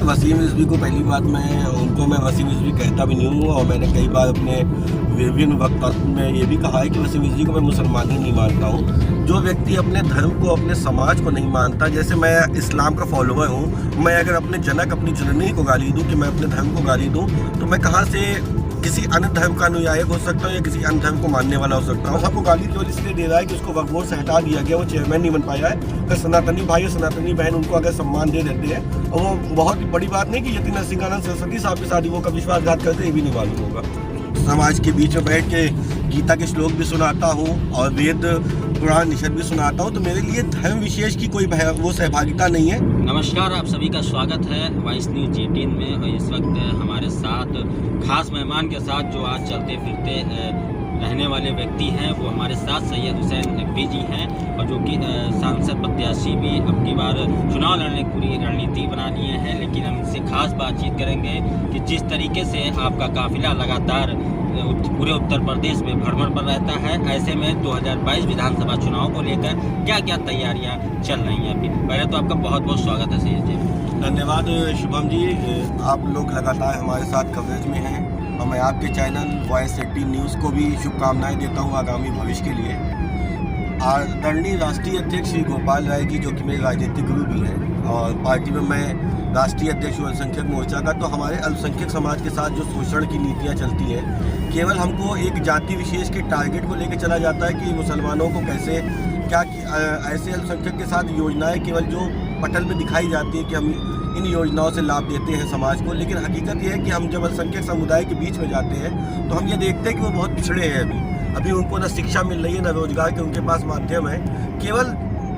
वसीम रिजवी को पहली बात मैं वसीम रिजवी कहता भी नहीं हूँ, और मैंने कई बार अपने विभिन्न वक्त में ये भी कहा है कि वसीम रिजवी को मैं मुसलमान ही नहीं मानता हूँ। जो व्यक्ति अपने धर्म को, अपने समाज को नहीं मानता, जैसे मैं इस्लाम का फॉलोअर हूँ, मैं अगर अपने जनक, अपनी जननी को गाली दूँ कि मैं अपने धर्म को गाली दूँ, तो मैं कहाँ से किसी अन्य धर्म का अनुयायक हो सकता हूँ या किसी अन्य धर्म को मानने वाला हो सकता हूँ। आपको गाली केवल इसलिए दे रहा है कि उसको वक्फ बोर्ड से हटा दिया गया, वो चेयरमैन नहीं बन पाया है। अगर सनातनी भाई और सनातनी बहन उनको अगर सम्मान दे देते हैं, और वो बहुत बड़ी बात नहीं कि यति नरसिंहानंद सरस्वती साहब की शादी वो कभी विश्वासघात करते, ये भी नहीं मालूम होगा। समाज के बीच में बैठ के गीता के श्लोक भी सुनाता हूँ और वेद पुराण निषद भी सुनाता हूँ, तो मेरे लिए धर्म विशेष की कोई वो सहभागिता नहीं है। नमस्कार, आप सभी का स्वागत है वाइस न्यूज 18 में। और इस वक्त हमारे साथ खास मेहमान के साथ जो आज चलते फिरते रहने वाले व्यक्ति हैं, वो हमारे साथ सैयद हुसैन नकवी जी हैं, और जो कि सांसद प्रत्याशी भी अब की बार चुनाव लड़ने की पूरी रणनीति बना लिए हैं। लेकिन हम इनसे खास बातचीत करेंगे कि जिस तरीके से आपका काफिला लगातार पूरे उत्तर प्रदेश में भ्रमण पर रहता है, ऐसे में 2022 विधानसभा चुनाव को लेकर क्या क्या तैयारियां चल रही हैं अभी। पहले तो आपका बहुत बहुत स्वागत है सैयद जी। धन्यवाद शुभम जी, आप लोग लगातार हमारे साथ कवरेज में हैं, और मैं आपके चैनल वॉइस 18 न्यूज़ को भी शुभकामनाएं देता हूं आगामी भविष्य के लिए। आदरणीय राष्ट्रीय अध्यक्ष श्री गोपाल राय जी, जो कि मेरे राजनीतिक गुरु भी हैं, और पार्टी में मैं राष्ट्रीय अध्यक्ष हूं अल्पसंख्यक मोर्चा का, तो हमारे अल्पसंख्यक समाज के साथ जो शोषण की नीतियाँ चलती हैं, केवल हमको एक जाति विशेष के टारगेट को लेकर चला जाता है कि मुसलमानों को कैसे क्या ऐसे अल्पसंख्यक के साथ योजनाएँ केवल जो पटल में दिखाई जाती है कि हम इन योजनाओं से लाभ देते हैं समाज को, लेकिन हकीकत यह है कि हम जब अल्पसंख्यक समुदाय के बीच में जाते हैं तो हम ये देखते हैं कि वो बहुत पिछड़े हैं। अभी उनको न शिक्षा मिल रही है, न रोजगार के उनके पास माध्यम है। केवल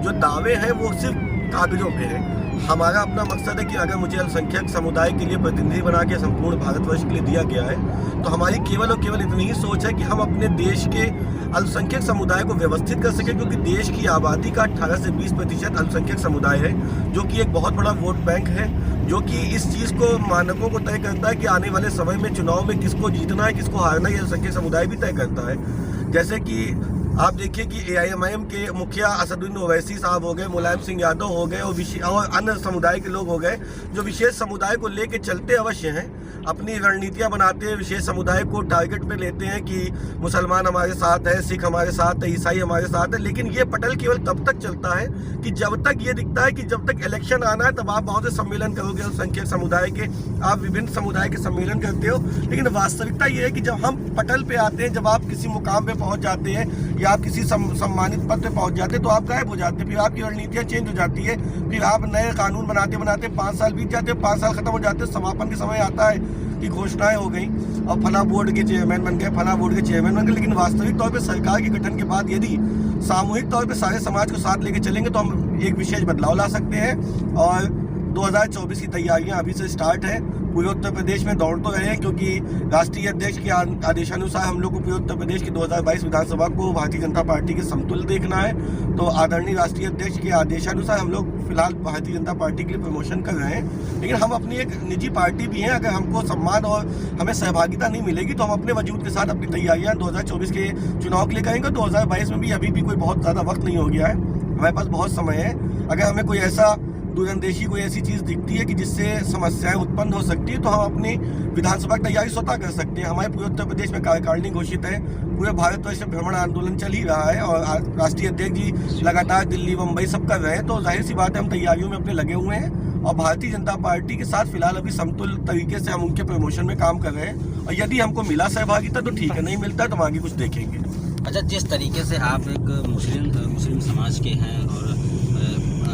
जो दावे हैं वो सिर्फ कागजों पे हैं। हमारा अपना मकसद है कि अगर मुझे अल्पसंख्यक समुदाय के लिए प्रतिनिधि बना के संपूर्ण भारतवर्ष के लिए दिया गया है, तो हमारी केवल और केवल इतनी ही सोच है कि हम अपने देश के अल्पसंख्यक समुदाय को व्यवस्थित कर सकें, क्योंकि देश की आबादी का 18 से 20% अल्पसंख्यक समुदाय है, जो कि एक बहुत बड़ा वोट बैंक है, जो कि इस चीज़ को, मानकों को तय करता है कि आने वाले समय में चुनाव में किसको जीतना है, किसको हारना है, ये अल्पसंख्यक समुदाय भी तय करता है। जैसे कि आप देखिए कि AIMIM के मुखिया असदुद्दीन ओवैसी साहब हो गए, मुलायम सिंह यादव हो गए, और अन्य समुदाय के लोग हो गए, जो विशेष समुदाय को लेके चलते अवश्य हैं, अपनी रणनीतियां बनाते हैं, विशेष समुदाय को टारगेट में लेते हैं कि मुसलमान हमारे साथ है, सिख हमारे साथ है, ईसाई हमारे साथ है। लेकिन ये पटल केवल तब तक चलता है कि जब तक ये दिखता है कि जब तक इलेक्शन आना है तब आप बहुत से सम्मेलन करोगे अल्पसंख्यक समुदाय के, आप विभिन्न समुदाय के सम्मेलन करते हो, लेकिन वास्तविकता ये है कि जब हम पटल पे आते हैं, जब आप किसी मुकाम पे पहुंच जाते हैं या आप किसी सम्मानित पद पे पहुंच जाते हैं, तो आप गायब हो जाते हैं, फिर आपकी रणनीतियाँ चेंज हो जाती है, फिर आप नए कानून बनाते बनाते 5 साल बीत जाते हैं, 5 साल खत्म हो जाते हैं, समापन के समय आता है कि घोषणाएं हो गई और फला बोर्ड के चेयरमैन बन गए, फला बोर्ड के चेयरमैन बन गए। लेकिन वास्तविक तौर पे सरकार के गठन के बाद यदि सामूहिक तौर पे सारे समाज को साथ लेके चलेंगे तो हम एक विशेष बदलाव ला सकते हैं। और 2024 की तैयारियां अभी से स्टार्ट है। पूरे उत्तर प्रदेश में दौड़ तो रहे हैं, क्योंकि राष्ट्रीय अध्यक्ष के आदेशानुसार हम लोग को पूरे उत्तर प्रदेश की 2022 विधानसभा को भारतीय जनता पार्टी के समतुल्य देखना है। तो आदरणीय राष्ट्रीय अध्यक्ष के आदेशानुसार हम लोग फिलहाल भारतीय जनता पार्टी के लिए प्रमोशन कर रहे हैं, लेकिन हम अपनी एक निजी पार्टी भी हैं। अगर हमको सम्मान और हमें सहभागिता नहीं मिलेगी तो हम अपने वजूद के साथ अपनी तैयारियां 2024 के चुनाव के लिए करेंगे। 2022 में भी अभी भी कोई बहुत ज़्यादा वक्त नहीं हो गया है, हमारे पास बहुत समय है। अगर हमें कोई ऐसा दूरंदेशी कोई ऐसी चीज़ दिखती है कि जिससे समस्याएं उत्पन्न हो सकती है, तो हम अपनी विधानसभा की तैयारी स्वतः कर सकते हैं। हमारे पूरे उत्तर प्रदेश में कार्यकारिणी घोषित है, पूरे भारतवर्ष में भ्रमण आंदोलन चल ही रहा है, और राष्ट्रीय अध्यक्ष जी लगातार दिल्ली मुंबई सब कर रहे हैं, तो जाहिर सी बात है हम तैयारियों में अपने लगे हुए हैं, और भारतीय जनता पार्टी के साथ फिलहाल अभी समतुल्य तरीके से हम उनके प्रमोशन में काम कर रहे हैं। और यदि हमको मिला सहभागिता तो ठीक है, नहीं मिलता तो हम आगे कुछ देखेंगे। अच्छा, जिस तरीके से आप एक मुस्लिम समाज के हैं, और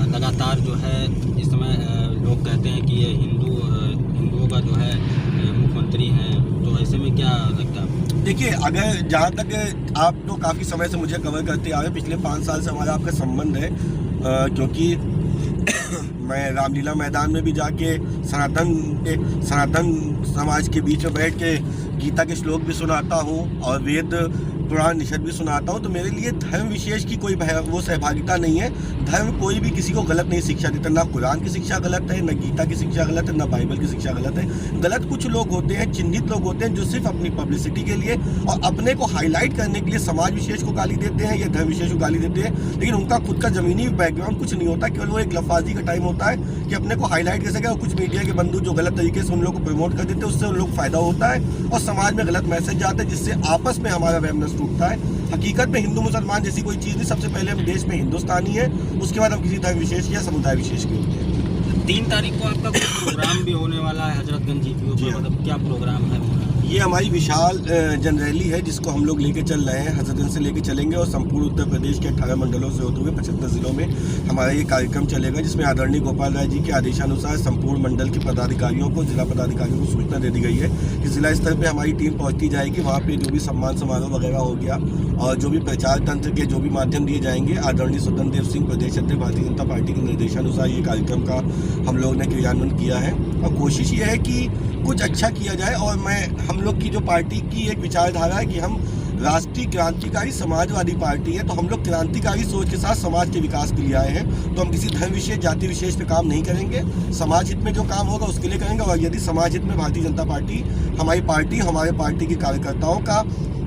लगातार जो है इस समय लोग कहते हैं कि ये हिंदुओं का जो है मुख्यमंत्री हैं, तो ऐसे में क्या लगता है? देखिए, अगर जहाँ तक आप तो काफ़ी समय से मुझे कवर करते आ रहे, पिछले 5 साल से हमारा आपका संबंध है, क्योंकि मैं रामलीला मैदान में भी जाके सनातन समाज के बीच में बैठ के गीता के श्लोक भी सुनाता हूँ, और वेद पुराण निषद भी सुनाता हूँ। तो मेरे लिए धर्म विशेष की कोई वो सहभागिता नहीं है। धर्म कोई भी किसी को गलत नहीं शिक्षा देता, ना कुरान की शिक्षा गलत है, न गीता की शिक्षा गलत है, ना बाइबल की शिक्षा गलत है। गलत कुछ लोग होते हैं, चिन्हित लोग होते हैं, जो सिर्फ अपनी पब्लिसिटी के लिए और अपने को हाईलाइट करने के लिए समाज विशेष को गाली देते हैं या धर्म विशेष को गाली देते हैं, लेकिन उनका खुद का जमीनी बैकग्राउंड कुछ नहीं होता। केवल वो एक लफाजी का टाइम होता है कि अपने को हाईलाइट कर सके, और कुछ मीडिया के बंधु जो गलत तरीके से उन लोग को प्रमोट कर देते हैं, उससे उन लोग फायदा होता है और समाज में गलत मैसेज जाता है, जिससे आपस में हमारा वैमनस टूटता है। हकीकत में हिंदू मुसलमान जैसी कोई चीज़ नहीं। सबसे पहले हम देश में हिंदुस्तानी है, उसके बाद हम किसी धर्म विशेष या समुदाय विशेष के होते हैं। 3 तारीख को आपका कोई प्रोग्राम भी होने वाला है हजरतगंज जीपीओ पर, मतलब क्या प्रोग्राम है? ये हमारी विशाल जन रैली है, जिसको हम लोग लेके चल रहे हैं। हजरतगंज से लेके चलेंगे और संपूर्ण उत्तर प्रदेश के 18 मंडलों से होते हुए 75 जिलों में हमारा ये कार्यक्रम चलेगा, जिसमें आदरणीय गोपाल राय जी के आदेशानुसार संपूर्ण मंडल के पदाधिकारियों को, जिला पदाधिकारियों को सूचना दे दी गई है कि जिला स्तर पर हमारी टीम पहुँचती जाएगी। वहाँ पर जो भी सम्मान समारोह वगैरह हो गया और जो भी प्रचार तंत्र के जो भी माध्यम दिए जाएंगे, आदरणीय स्वतंत्र देव सिंह प्रदेश अध्यक्ष भारतीय जनता पार्टी के निर्देशानुसार ये कार्यक्रम का हम लोग ने क्रियान्वयन किया है। और कोशिश ये है कि कुछ अच्छा किया जाए। और हम लोग की जो पार्टी की एक विचारधारा है कि हम राष्ट्रीय क्रांतिकारी समाजवादी पार्टी है, तो हम लोग क्रांतिकारी सोच के साथ समाज के विकास के लिए आए हैं। तो हम किसी धर्म विशेष, जाति विशेष पे काम नहीं करेंगे। समाज हित में जो काम होगा उसके लिए करेंगे। और यदि समाज हित में भारतीय जनता पार्टी, हमारे पार्टी के कार्यकर्ताओं का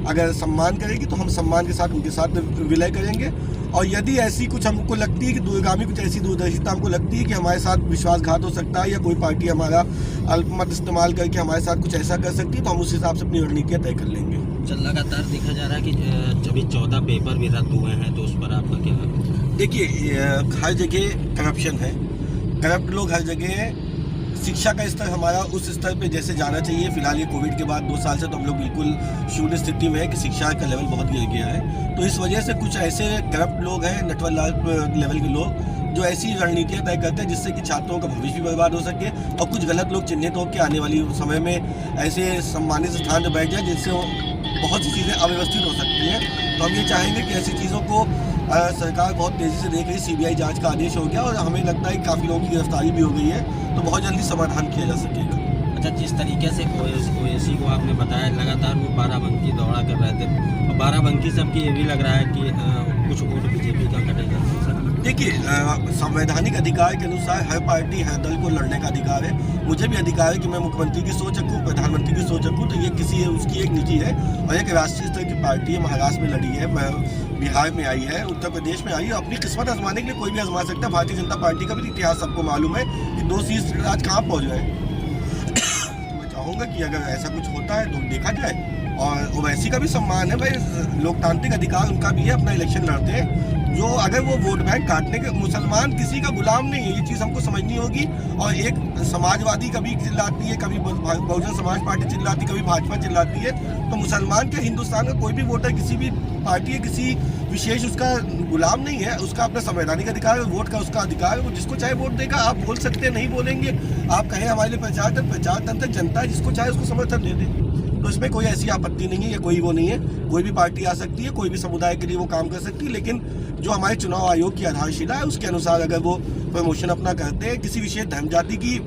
अगर सम्मान करेगी, तो हम सम्मान के साथ उनके साथ विलय करेंगे। और यदि ऐसी कुछ हमको लगती है कि दूरगामी कुछ ऐसी दूरदर्शिता हमको लगती है कि हमारे साथ विश्वासघात हो सकता है या कोई पार्टी हमारा अल्पमत इस्तेमाल करके हमारे साथ कुछ ऐसा कर सकती है, तो हम उस हिसाब से अपनी रणनीतियाँ तय कर लेंगे। लगातार देखा जा रहा है कि अभी 14 पेपर भी रद्द हुए हैं, तो उस पर आपका क्या है? देखिए, हर जगह करप्शन है, करप्ट लोग हर जगह। शिक्षा का स्तर हमारा उस स्तर पे जैसे जाना चाहिए। फिलहाल ये कोविड के बाद 2 साल से तो हम लोग बिल्कुल शून्य स्थिति में है कि शिक्षा का लेवल बहुत गिर गया है। तो इस वजह से कुछ ऐसे करप्ट लोग हैं, नटवर लाल लेवल के लोग, जो ऐसी रणनीतियाँ तय करते हैं जिससे कि छात्रों का भविष्य भी बर्बाद हो सके, और कुछ गलत लोग चिन्हित होकर आने वाली समय में ऐसे सम्मानित स्थान पर बैठ जाए जिससे बहुत सी चीज़ें अव्यवस्थित हो सकती हैं। तो हम ये चाहेंगे कि ऐसी चीज़ों को सरकार बहुत तेज़ी से देख रही। CBI जांच का आदेश हो गया और हमें लगता है कि काफ़ी लोगों की गिरफ्तारी भी हो गई है, तो बहुत जल्दी समाधान किया जा सकेगा। अच्छा, जिस तरीके से ओएसी को आपने बताया, लगातार वो बाराबंकी दौड़ा कर रहे थे, और बाराबंकी से हमको ये भी लग रहा है कि कुछ वोट बीजेपी का कटेगा। देखिए, संवैधानिक अधिकार के अनुसार हर पार्टी, हर दल को लड़ने का अधिकार है। मुझे भी अधिकार है कि मैं मुख्यमंत्री की सोच रखूँ, प्रधानमंत्री की सोच रखूँ, तो ये उसकी एक निजी है। और एक राष्ट्रीय स्तर की पार्टी है, महाराष्ट्र में लड़ी है, बिहार में आई है, उत्तर प्रदेश में आई है। अपनी किस्मत आजमाने के लिए कोई भी आजमा सकता है। भारतीय जनता पार्टी का भी इतिहास सबको मालूम है कि 2 सीट आज कहाँ पहुँच गए। मैं चाहूँगा कि अगर ऐसा कुछ होता है तो देखा जाए। और ओवैसी का भी सम्मान है भाई, लोकतांत्रिक अधिकार उनका भी है, अपना इलेक्शन लड़ते हैं। जो अगर वो वोट बैंक काटने के, मुसलमान किसी का गुलाम नहीं है, ये चीज़ हमको समझनी होगी। और एक समाजवादी कभी चिल्लाती है, कभी बहुजन समाज पार्टी चिल्लाती, कभी भाजपा चिल्लाती है। तो मुसलमान के हिंदुस्तान का कोई भी वोटर किसी भी पार्टी या किसी विशेष उसका गुलाम नहीं है। उसका अपना संवैधानिक अधिकार है, वोट का उसका अधिकार है, वो जिसको चाहे वोट देगा। आप बोल सकते हैं, नहीं बोलेंगे, आप कहें हमारे लिए प्रचार तंत्र जनता है, जिसको चाहे उसको समर्थन दे दे। तो इसमें कोई ऐसी आपत्ति नहीं है या कोई वो नहीं है। कोई भी पार्टी आ सकती है, कोई भी समुदाय के लिए वो काम कर सकती है, लेकिन जो हमारे चुनाव आयोग की आधारशिला है उसके अनुसार अगर वो प्रमोशन अपना करते हैं, किसी विशेष धर्म जाति की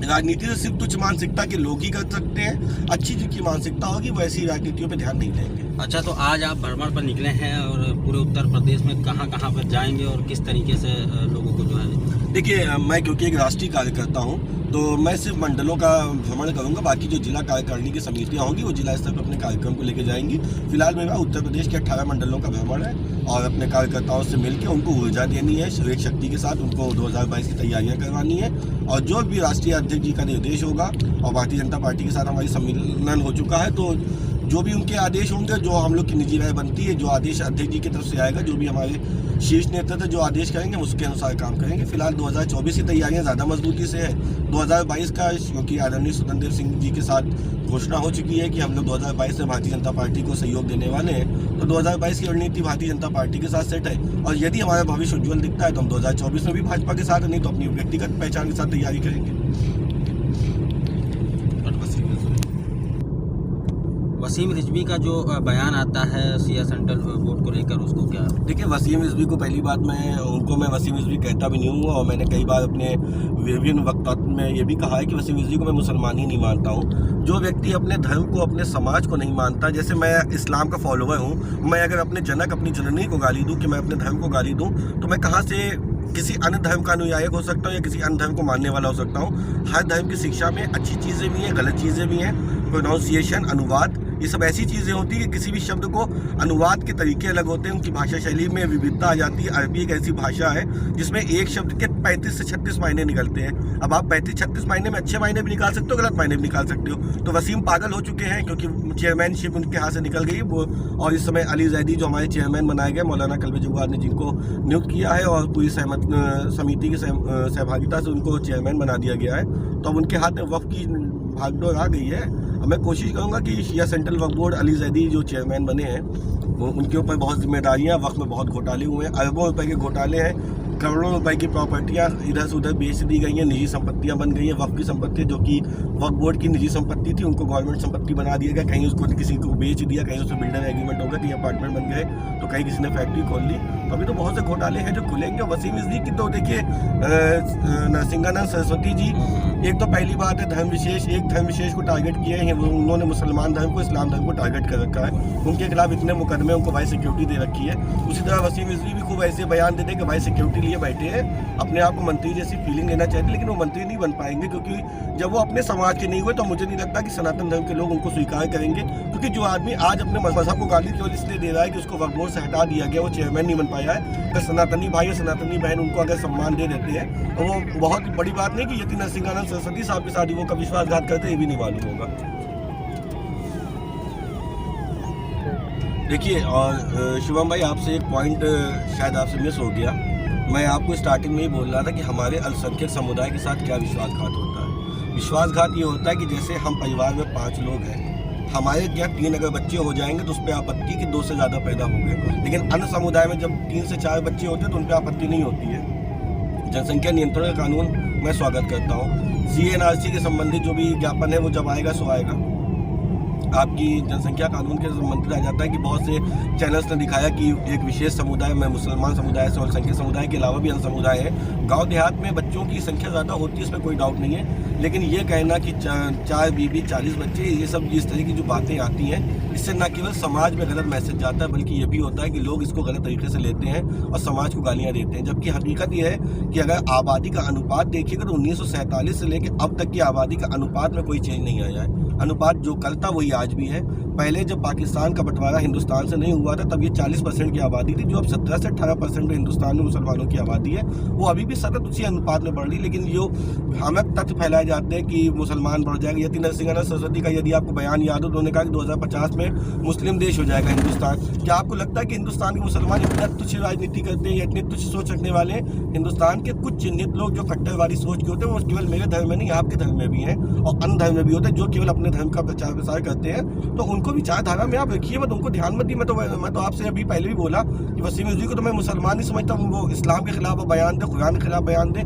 राजनीति से सिर्फ तुच्छ मानसिकता के लोग ही कर सकते हैं। अच्छी जिनकी मानसिकता होगी वो ऐसी राजनीतियों पर ध्यान नहीं देंगे। अच्छा, तो आज आप भ्रमण पर निकले हैं और पूरे उत्तर प्रदेश में कहाँ कहाँ पर जाएंगे और किस तरीके से लोगों को जो है? देखिए, मैं क्योंकि एक राष्ट्रीय कार्यकर्ता हूँ, तो मैं सिर्फ मंडलों का भ्रमण करूंगा। बाकी जो जिला कार्यकारिणी की समितियां होंगी वो जिला स्तर पर अपने कार्यक्रम को लेकर जाएंगी। फिलहाल मेरा उत्तर प्रदेश के 18 मंडलों का भ्रमण है और अपने कार्यकर्ताओं से मिलकर उनको ऊर्जा देनी है, विवेक शक्ति के साथ उनको 2022 की तैयारियां करवानी है। और जो भी राष्ट्रीय अध्यक्ष जी का निर्देश होगा, और भारतीय जनता पार्टी के साथ हमारी सम्मेलन हो चुका है, तो जो भी उनके आदेश होंगे, जो हम लोग की निजी राय बनती है, जो आदेश अध्यक्ष जी की तरफ से आएगा, जो भी हमारे शीर्ष नेतृत्व जो आदेश करेंगे उसके अनुसार काम करेंगे। फिलहाल 2024 की तैयारियां ज़्यादा मजबूती से है। 2022 का क्योंकि आदरणीय स्वतंत्र देव सिंह जी के साथ घोषणा हो चुकी है कि हम लोग 2022 में भारतीय जनता पार्टी को सहयोग देने वाले हैं, तो 2022 की रणनीति भारतीय जनता पार्टी के साथ सेट है। और यदि हमारा भविष्य उज्ज्वल दिखता है तो हम 2024 में भी भाजपा के साथ, नहीं तो अपनी व्यक्तिगत पहचान के साथ तैयारी करेंगे। वसीम रिजवी का जो बयान आता है सिया सेंट्रल बोर्ड को लेकर, उसको क्या? देखिए, वसीम रिजवी को पहली बात मैं वसीम रिजवी कहता भी नहीं हूँ, और मैंने कई बार अपने विभिन्न में ये भी कहा है कि वसीम रिजवी को मैं मुसलमान ही नहीं मानता हूँ। जो व्यक्ति अपने धर्म को, अपने समाज को नहीं मानता, जैसे मैं इस्लाम का फॉलोवर हूँ, मैं अगर अपने जनक, अपनी जननी को गाली दूँ कि मैं अपने धर्म को गाली दूँ, तो मैं कहाँ से किसी अन्य धर्म का अनुयायक हो सकता हूँ या किसी अन्य धर्म को मानने वाला हो सकता हूँ। हर धर्म की शिक्षा में अच्छी चीज़ें भी हैं, गलत चीज़ें भी हैं। प्रोनाउंसिएशन, अनुवाद, ये सब ऐसी चीज़ें होती हैं कि किसी भी शब्द को अनुवाद के तरीके अलग होते हैं, उनकी भाषा शैली में विविधता आ जाती है। अरबी एक ऐसी भाषा है जिसमें एक शब्द के 35 से 36 मायने निकलते हैं। अब आप 35-36 मायने में अच्छे मायने भी निकाल सकते हो, गलत मायने भी निकाल सकते हो। तो वसीम पागल हो चुके हैं क्योंकि चेयरमैनशिप उनके हाथ से निकल गई वो, और इस समय अली जैदी जो हमारे चेयरमैन बनाए गए, मौलाना कल्बे जवाद ने जिनको नियुक्त किया है और पूरी समिति की सहभागिता से उनको चेयरमैन बना दिया गया है। तो अब उनके हाथ में वक्फ की भागदौड़ आ गई है। अब मैं कोशिश करूंगा कि शिया सेंट्रल वक्फ बोर्ड, अली जैदी जो चेयरमैन बने हैं, वो उनके ऊपर बहुत जिम्मेदारियां, वक्त में बहुत घोटाले हुए हैं, अरबों रुपए के घोटाले हैं, करोड़ों रुपए की प्रॉपर्टियां इधर से उधर बेच दी गई हैं, निजी संपत्तियां बन गई हैं। वक्फ की संपत्ति जो कि वक्फ बोर्ड की निजी संपत्ति थी, उनको गवर्नमेंट संपत्ति बना दिया गया। कहीं उसको किसी को बेच दिया, कहीं उसमें बिल्डर एग्रीमेंट हो गया, कहीं अपार्टमेंट बन गए, तो कहीं किसी ने फैक्ट्री खोल ली। तो अभी तो बहुत से घोटाले हैं जो खुलेंगे। वसीम रिजवी की तो देखिए, नरसिंहानंद सरस्वती जी, एक तो पहली बात है एक धर्म विशेष को टारगेट किए हैं। उन्होंने मुसलमान धर्म को, इस्लाम धर्म को टारगेट कर रखा है। उनके खिलाफ इतने मुकदमे, उनको भाई सिक्योरिटी दे रखी है। उसी तरह वसीम रिजवी भी खूब ऐसे बयान देते कि भाई सिक्योरिटी लिए बैठे हैं, अपने आप को मंत्री जैसी फीलिंग लेना चाहते, लेकिन वो मंत्री नहीं बन पाएंगे क्योंकि जब वो अपने समाज के नहीं हुए तो मुझे नहीं लगता कि सनातन धर्म के लोग उनको स्वीकार करेंगे। क्योंकि जो आदमी आज अपने मजहब को गाली केवल इसलिए दे रहा है कि उसको वक्फ बोर्ड से हटा दिया गया, वो चेयरमैन नहीं बन पाया है, अगर सनातनी भाई और सनातनी बहन उनको अगर सम्मान दे देते हैं तो वो बहुत बड़ी बात नहीं कि यदि नरसिंहानंद सरस्वती साहब के साथ वो का विश्वासघात करते, ये भी नहीं मालूम होगा। देखिए, और शिवम भाई, आपसे एक पॉइंट शायद आपसे मिस हो गया। मैं आपको स्टार्टिंग में ही बोल रहा था कि हमारे अल्पसंख्यक समुदाय के साथ क्या विश्वासघात होता है। विश्वासघात ये होता है कि जैसे हम परिवार में 5 लोग हैं, हमारे क्या 3 अगर बच्चे हो जाएंगे तो उस पर आपत्ति कि 2 से ज़्यादा पैदा होंगे, लेकिन अन्य समुदाय में जब 3 से 4 बच्चे होते हैं तो उन पर आपत्ति नहीं होती है। जनसंख्या नियंत्रण का कानून मैं स्वागत करता हूँ। CNRC के संबंधित जो भी ज्ञापन है वो जब आएगा सो आएगा। आपकी जनसंख्या कानून के संबंधित आ जाता है कि बहुत से चैनल्स ने दिखाया कि एक विशेष समुदाय में, मुसलमान समुदाय से और अल्पसंख्यक समुदाय के अलावा भी अन्य समुदाय है। गांव देहात में बच्चों की संख्या ज़्यादा होती है, इसमें कोई डाउट नहीं है, लेकिन ये कहना कि 4 बीबी 40 बच्चे, ये सब इस तरह की जो बातें आती हैं, इससे न केवल समाज में गलत मैसेज जाता है बल्कि ये भी होता है कि लोग इसको गलत तरीके से लेते हैं और समाज को गालियाँ देते हैं। जबकि हकीकत ये है कि अगर आबादी का अनुपात देखिएगा तो 1947 से लेकर अब तक की आबादी का अनुपात में कोई चेंज नहीं आया है। अनुपात जो कल था वही आज भी है। पहले जब पाकिस्तान का बंटवारा हिंदुस्तान से नहीं हुआ था तब ये 40% की आबादी थी, जो अब 17 से 18% हिंदुस्तान में मुसलमानों की आबादी है, वो अभी भी सतत उसी अनुपात में बढ़ रही। लेकिन जो हमें तथ्य फैलाए जाते हैं कि मुसलमान बढ़ जाएगा, यदि नरसिंहानंद सरस्वती का यदि आपको बयान याद हो, उन्होंने कहा कि 2050 में मुस्लिम देश हो जाएगा हिंदुस्तान। क्या आपको लगता है कि हिंदुस्तान के मुसलमान इतना तुच्छ राजनीति करते हैं या इतने तुच्छ सोच रखने वाले हैं? हिंदुस्तान के कुछ चिन्हित लोग जो कट्टरवादी सोच के होते हैं, वो केवल मेरे धर्म में नहीं, आपके धर्म में भी हैं और अन्य धर्म में भी होते हैं, जो केवल अपने धर्म का प्रचार प्रसार करते हैं। तो उनको विचारधारा में आप रखिए, मत उनको ध्यान मत दी। मैं तो आपसे अभी पहले भी बोला कि वसीम रिजवी को तो मैं मुसलमान नहीं समझता हूँ। वो इस्लाम के खिलाफ बयान दे, कुरान के खिलाफ बयान दे,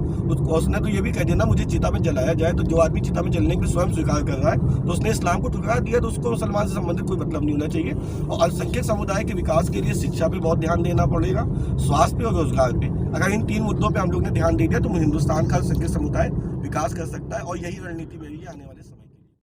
उसने तो ये भी कह दिया ना मुझे चिता में जलाया जाए। तो जो आदमी चिता में जलने के स्वयं स्वीकार कर रहा है तो उसने इस्लाम को ठुकरा दिया, तो उसको मुसलमान से संबंधित कोई मतलब नहीं होना चाहिए। और अल्पसंख्यक समुदाय के विकास के लिए शिक्षा पे बहुत ध्यान देना पड़ेगा, स्वास्थ्य पे और रोजगार पे। अगर इन 3 मुद्दों पे हम लोग ने ध्यान दे दिया तो हिंदुस्तान का अल्पसंख्यक समुदाय विकास कर सकता है और यही रणनीति मेरी है आने वाले समय।